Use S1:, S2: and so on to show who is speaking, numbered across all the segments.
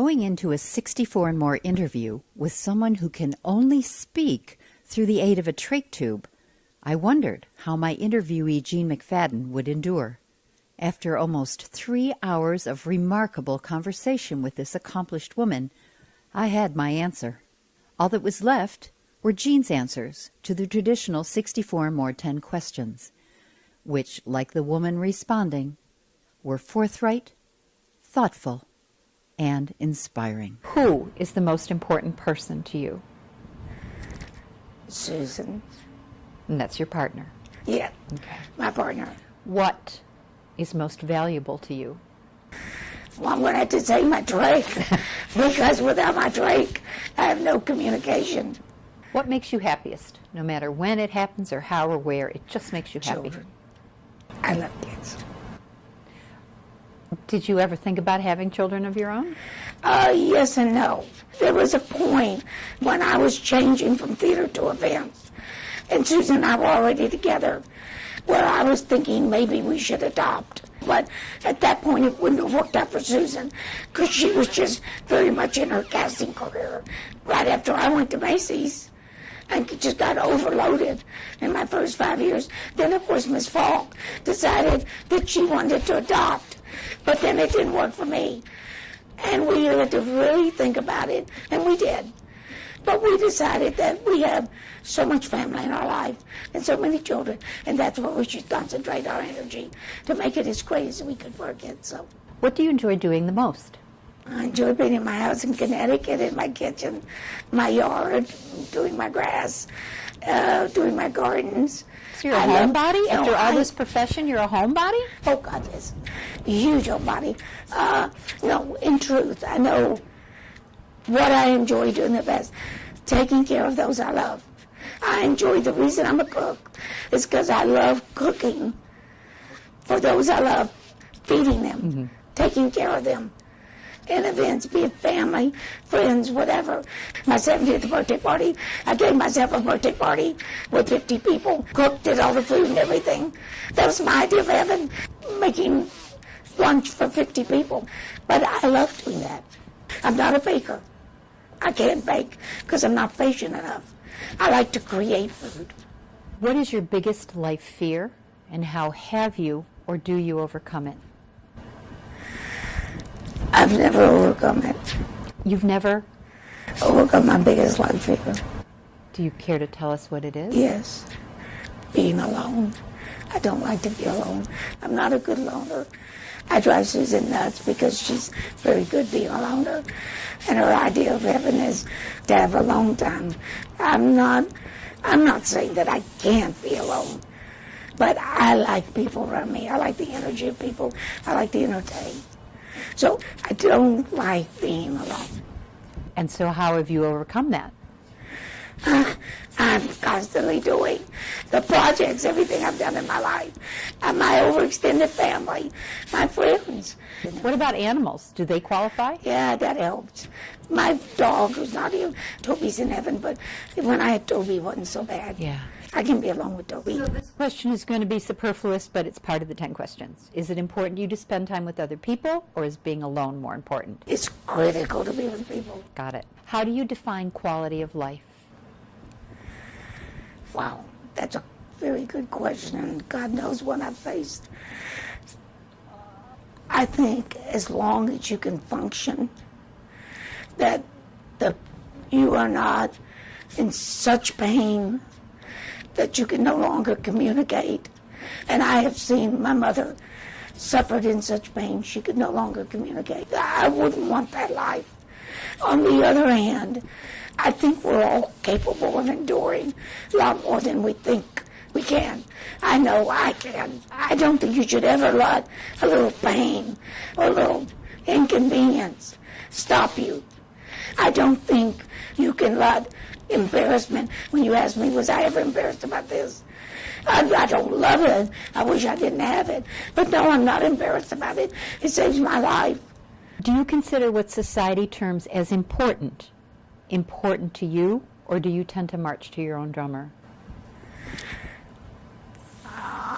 S1: Going into a 64 and more interview with someone who can only speak through the aid of a trach tube, I wondered how my interviewee Jean McFaddin would endure. After almost 3 hours of remarkable conversation with this accomplished woman, I had my answer. All that was left were Jean's answers to the traditional 64 and more 10 questions, which, like the woman responding, were forthright, thoughtful, and inspiring. Who is the most important person to you?
S2: Susan.
S1: And that's your partner.
S2: Yeah,
S1: Okay.
S2: my partner.
S1: What is most valuable to you?
S2: Well, I'm going to have to say my trach, because without my trach, I have no communication.
S1: What makes you happiest? No matter when it happens or how or where, it just makes you happy.
S2: Children. I love kids.
S1: Did you ever think about having children of your own?
S2: Yes and no. There was a point when I was changing from theater to events, and Susan and I were already together, where I was thinking maybe we should adopt. But at that point, it wouldn't have worked out for Susan, because she was just very much in her casting career. Right after I went to Macy's, and just got overloaded in my first 5 years. Then, of course, Miss Falk decided that she wanted to adopt, but then it didn't work for me. And we had to really think about it, and we did. But we decided that we have so much family in our life and so many children, and that's where we should concentrate our energy to make it as great as we could work it. So,
S1: What do you enjoy doing the most?
S2: I enjoy being in my house in Connecticut, in my kitchen, my yard, doing my grass, doing my gardens.
S1: So you're a homebody? After all this profession, you're a homebody?
S2: Oh, God, yes. Huge homebody. No, in truth, I know what I enjoy doing the best, taking care of those I love. I enjoy, the reason I'm a cook is because I love cooking for those I love, feeding them, taking care of them. In events, be it family, friends, whatever. My 70th birthday party, I gave myself a birthday party with 50 people, cooked, did all the food and everything. That was my idea of heaven, making lunch for 50 people. But I love doing that. I'm not a baker. I can't bake because I'm not patient enough. I like to create food.
S1: What is your biggest life fear, and how have you or do you overcome it?
S2: I've never overcome it.
S1: You've never?
S2: Overcome my biggest life fear.
S1: Do you care to tell us what it is?
S2: Yes. Being alone. I don't like to be alone. I'm not a good loner. I drive Susan nuts because she's very good being a loner. And her idea of heaven is to have alone time. I'm not saying that I can't be alone. But I like people around me. I like the energy of people. I like to entertain. So I don't like being alone.
S1: And so how have you overcome that?
S2: I'm constantly doing the projects, everything I've done in my life, my overextended family, my friends.
S1: What about animals? Do they qualify?
S2: Yeah, that helps. My dog, who's not here, Toby's in heaven, but when I had Toby, it wasn't so bad.
S1: Yeah.
S2: I can be alone with Toby.
S1: So this question is going to be superfluous, but it's part of the 10 questions. Is it important to you to spend time with other people, or is being alone more important?
S2: It's critical to be with people.
S1: Got it. How do you define quality of life?
S2: Wow, that's a very good question, and God knows what I've faced. I think as long as you can function, that you are not in such pain that you can no longer communicate. And I have seen my mother suffered in such pain she could no longer communicate. I wouldn't want that life. On the other hand, I think we're all capable of enduring a lot more than we think we can. I know I can. I don't think you should ever let a little pain or a little inconvenience stop you. I don't think you can let embarrassment, when you ask me, was I ever embarrassed about this? I don't love it. I wish I didn't have it. But no, I'm not embarrassed about it. It saves my life.
S1: Do you consider what society terms as important to you, or do you tend to march to your own drummer?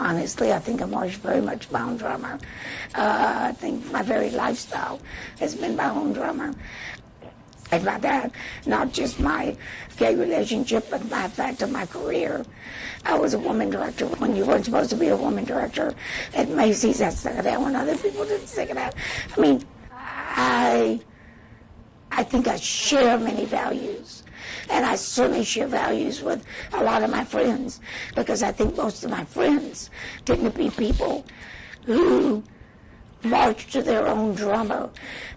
S2: honestly, I think I'm always very much my own drummer. I think my very lifestyle has been my own drummer. And by that, not just my gay relationship, but by fact of my career. I was a woman director when you weren't supposed to be a woman director. At Macy's, I stuck it out when other people didn't stick it out. I mean, I think I share many values. And I certainly share values with a lot of my friends, because I think most of my friends tend to be people who march to their own drummer.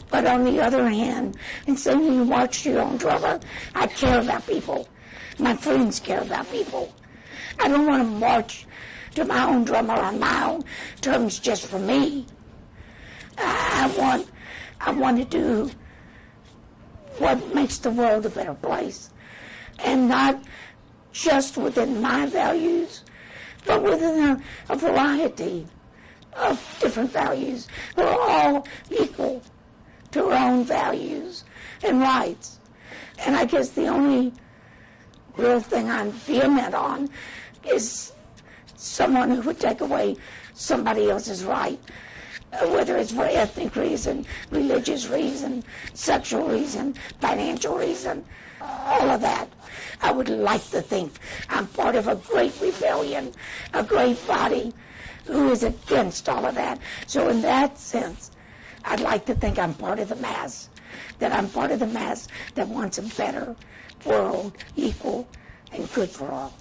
S2: But on the other hand, instead of you march to your own drummer, I care about people. My friends care about people. I don't want to march to my own drummer on my own terms just for me. I want to do what makes the world a better place. And not just within my values, but within a variety of different values. We're all equal to our own values and rights. And I guess the only real thing I'm vehement on is someone who would take away somebody else's right, whether it's for ethnic reason, religious reason, sexual reason, financial reason, all of that. I would like to think I'm part of a great rebellion, a great body who is against all of that. So in that sense, I'd like to think I'm part of the mass, that I'm part of the mass that wants a better world, equal and good for all.